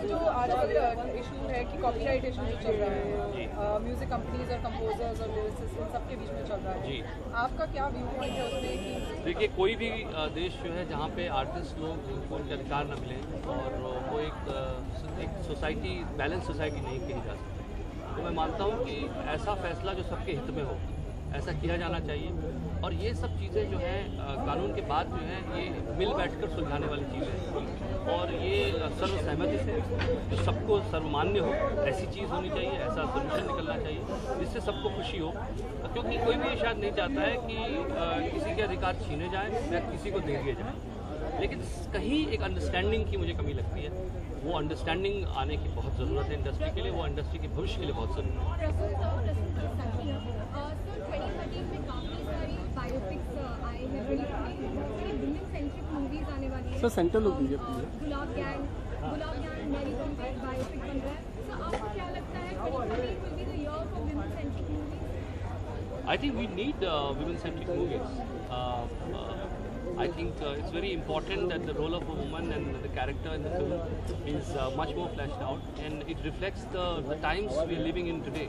जो आजकल इशू है कि कॉपीराइट इशू जो चल रहा है म्यूजिक कंपनीज और कंपोजर्स और लिरिसिस्ट इन सबके बीच में चल रहा है, आपका क्या व्यू पॉइंट है उसमें? कि देखिए, कोई भी देश जो है जहाँ पे आर्टिस्ट लोग उनको उनके अधिकार न मिले और वो एक सोसाइटी बैलेंस सोसाइटी नहीं कही जा सकती, तो मैं मानता हूँ कि ऐसा फैसला जो सबके हित में हो ऐसा किया जाना चाहिए। और ये सब चीज़ें जो हैं कानून के बाद जो है ये मिल बैठकर सुलझाने वाली चीज़ें हैं और ये सर्वसहमति से जो सबको सर्वमान्य हो ऐसी चीज़ होनी चाहिए, ऐसा सोल्यूशन निकलना चाहिए जिससे सबको खुशी हो, क्योंकि कोई भी ये शायद नहीं चाहता है कि किसी के अधिकार छीने जाए या किसी को दे दिए जाए, लेकिन कहीं एक अंडरस्टैंडिंग की मुझे कमी लगती है। वो अंडरस्टैंडिंग आने की बहुत ज़रूरत है इंडस्ट्री के लिए, वो इंडस्ट्री के भविष्य के लिए बहुत ज़रूरी है। सर सेंटर लोग दीजिए गुलाब गैंग मैरी कॉम पे बायोपिक बन रहा है, तो आपको क्या लगता है 2013 will be the year for women centric movies? I think we need women-centric movies. I think it's very important that the role of a woman and the character in the film is much more fleshed out, and it reflects the times we are living in today.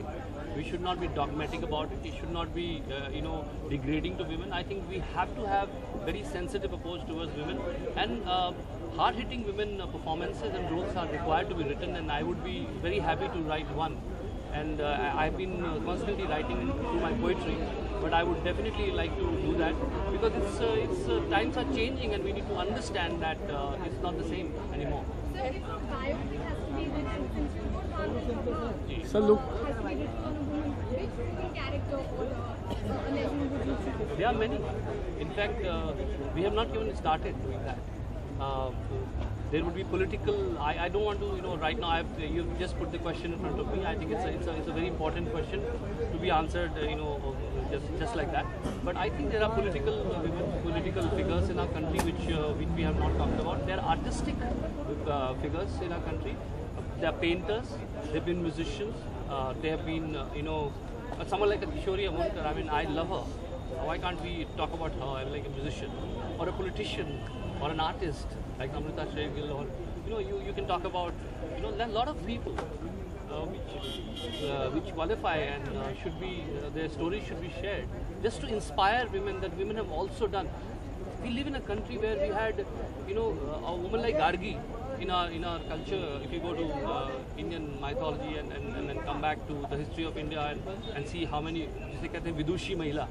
We should not be dogmatic about it. It should not be, degrading to women. I think we have to have very sensitive approach towards women, and hard-hitting women performances and roles are required to be written, and I would be very happy to write one. And I've been constantly writing through my poetry, but I would definitely like to do that because it's times are changing and we need to understand that it's not the same anymore. So if a biopic has to be written, since you don't want to cover, Sir, look. has to be written on a woman, which woman character or a legend would you choose? There are many. In fact, we have not even started doing that. There would be political. I don't want to, right now. You've just put the question in front of me. I think it's a very important question to be answered, just like that. But I think there are political figures in our country which we have not talked about. There are artistic figures in our country. They are painters. They've been musicians. They have been, someone like a Kishori Amonkar. I mean, I love her. Why can't we talk about her? I'm like a musician or a politician or an artist like Amrita Shergill, or you can talk about a lot of people which qualify and should be their stories should be shared just to inspire women that women have also done. We live in a country where we had a woman like Gargi in our culture. If you go to Indian mythology and then come back to the history of India and see how many जिसे कहते हैं विदुषी महिला,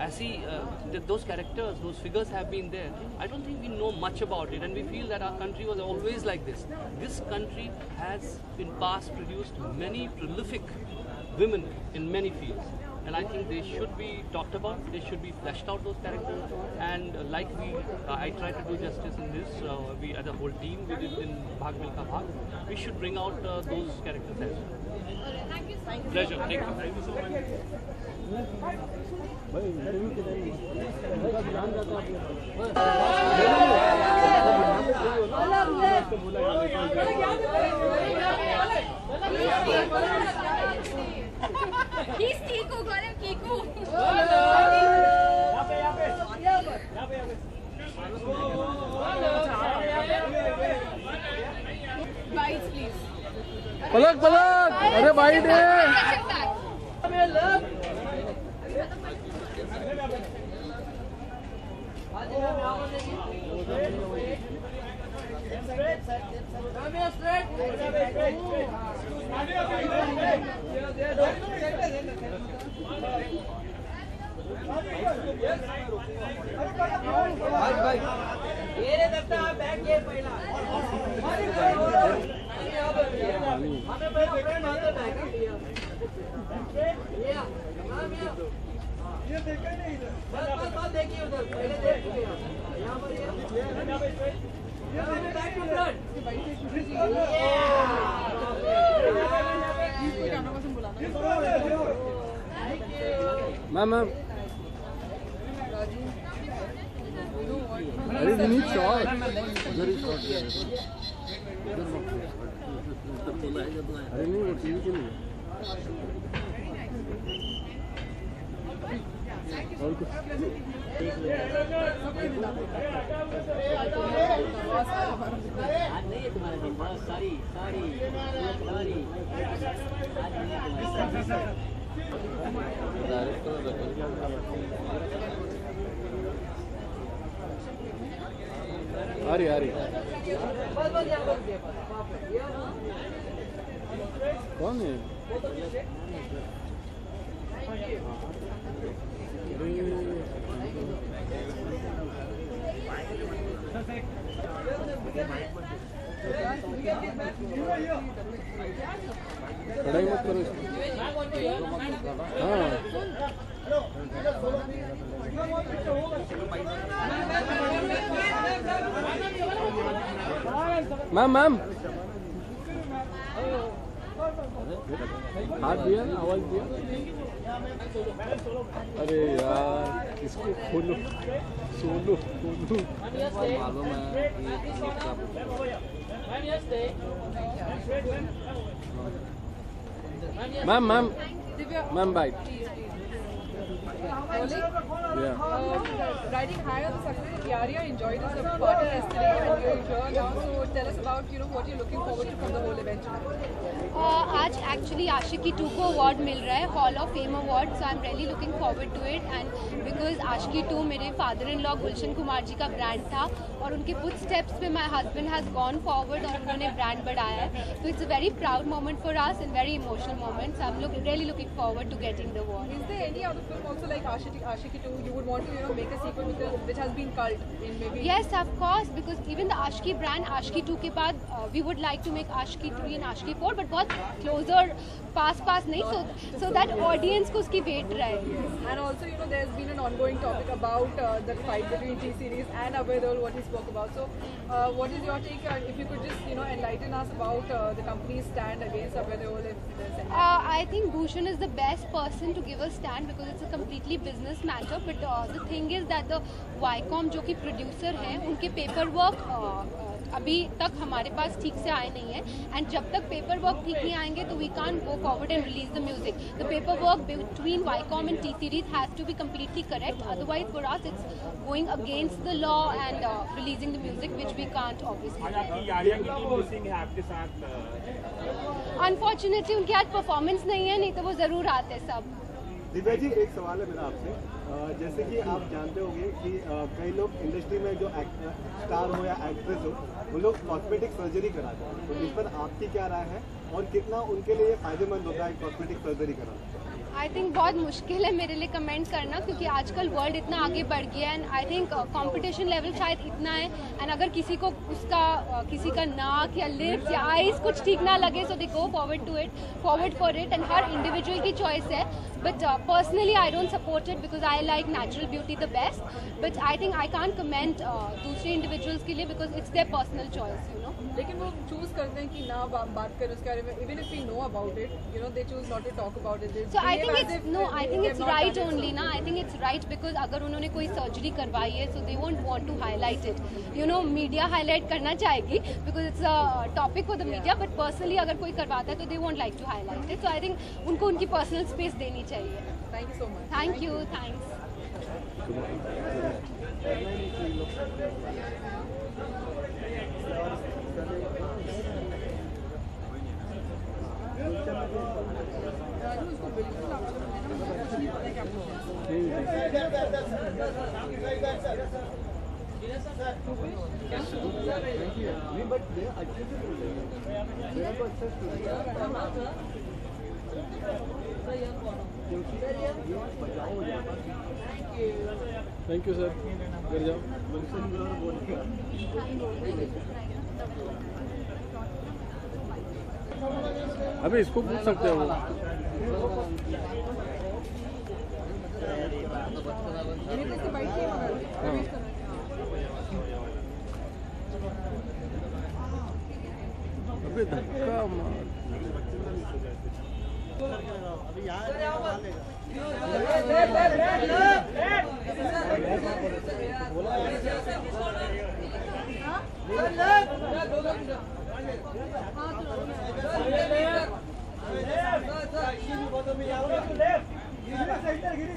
ऐसी those characters, those figures have been there. I don't think we know much about it, and we feel that our country was always like this. This country has in past produced many prolific women in many fields, and I think they should be talked about. They should be fleshed out, those characters, and I try to do justice in this. We as a whole team, we did in Bhag Milka Bhag. We should bring out those characters as well. Thank you so much. Pleasure. Thank you so much. भाई interview के time उनका ध्यान रहता पलक अरे भाई दे ये देखा नहीं इधर, बस देखिए उधर, पहले देख चुके हैं यहाँ पर ये बैक टू फ्रंट मैम अरे we need short very short अरे नहीं वो टीवी के लिए और कुछ आज नहीं है तुम्हारा दिन, बहुत सारी सारी सारी आज नहीं है तुम्हारा आ रही कौन है? पढ़ाई मत करो इसको। हाँ मैम हाथ दिया, आवाज दिया। अरे यार इसको खोलो, सोलो खोलो। मालूम है ma'am bite. Riding high on the success that Yaria enjoyed as a partner yesterday, and you're here now. So tell us about what you're looking forward to from the whole event. आज actually Aashiqui 2 को award मिल रहा है, hall of fame award, so I am really looking forward to it. And because Aashiqui 2 मेरे father in law Gulshan Kumar ji का brand था, और उनके फुट स्टेप्स पे my husband has gone forward और उन्होंने ब्रांड बढ़ाया है। तो it's a very proud moment for us and very emotional moment, so I am really looking forward to getting the award. Is there any other film also like Ashiki 2 you would want to make a sequel with which has been cult in maybe? Yes, of course, because even the Ashiki brand, Ashiki 2 के बाद we would like to make Ashiki 3 and Ashiki 4, but बहुत closer, पास नहीं, so that audience को उसकी wait रहे। And also there's been an ongoing topic about the fight between T-Series and Abhay Deol, what he spoke about. So what is your take? If you could just enlighten us about the company's stand against Abhay Deol, if there's any. I think Bhushan is the best person to give a stand because it's a completely business matter. But the thing is that the Viacom जो कि producer हैं, उनके paperwork अभी तक हमारे पास ठीक से आए नहीं है, एंड जब तक पेपर वर्क ठीक नहीं आएंगे तो we can't go forward and release the music. The paper work between Viacom and T-Series has to be completely correct, otherwise for us it's going against the law and releasing the music which we can't obviously. Unfortunately उनके आज performance नहीं है, नहीं तो वो जरूर आते सब। दिव्या जी, एक सवाल है मेरा आपसे। जैसे कि आप जानते होंगे कि कई लोग इंडस्ट्री में जो स्टार हो या एक्ट्रेस हो, वो लोग कॉस्मेटिक सर्जरी कराते हैं, तो इस पर आपकी क्या राय है और कितना उनके लिए फायदेमंद होता है कॉस्मेटिक सर्जरी कराना? आई थिंक बहुत मुश्किल है मेरे लिए कमेंट करना, क्योंकि आजकल वर्ल्ड इतना आगे बढ़ गया है, and I think competition level शायद इतना है, एंड अगर किसी को उसका किसी का नाक या लिप्स या आईज कुछ ठीक ना लगे, so they go forward for it, and हर इंडिविजुअल की चॉइस है। But personally I don't support it because I like natural beauty the best, but I think I can't comment दूसरे इंडिविजुअल्स के लिए because it's their personal choice, लेकिन वो choose करते हैं कि ना बात करें उसके बारे में, even if we know about it, they choose not to talk about it. So I think it's right only ना, I think it's right because अगर उन्होंने कोई सर्जरी करवाई है, so they won't want to highlight it, media highlight करना चाहेगी because it's a topic for the media, but personally अगर कोई करवाता है तो they won't like to highlight it, so I think उनको उनकी personal space देनी चाहिए। Thank you so much. Thank you, thanks. उसको बिल्कुल थैंक यू सर, घर जाओ। अबे इसको पूछ सकते हो। अबे धक्का मार। गिरी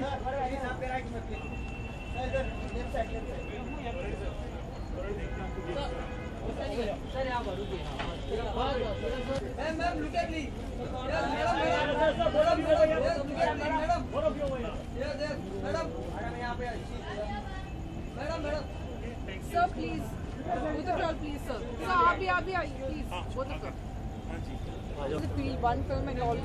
Ma'am, look at me. Yes, madam. Yes, look at me, madam. Yes, yes, madam. Madam. Sir, please. Both of y'all, please, sir. Sir, आप भी आइए, please. Both of you. Does it feel one film and all?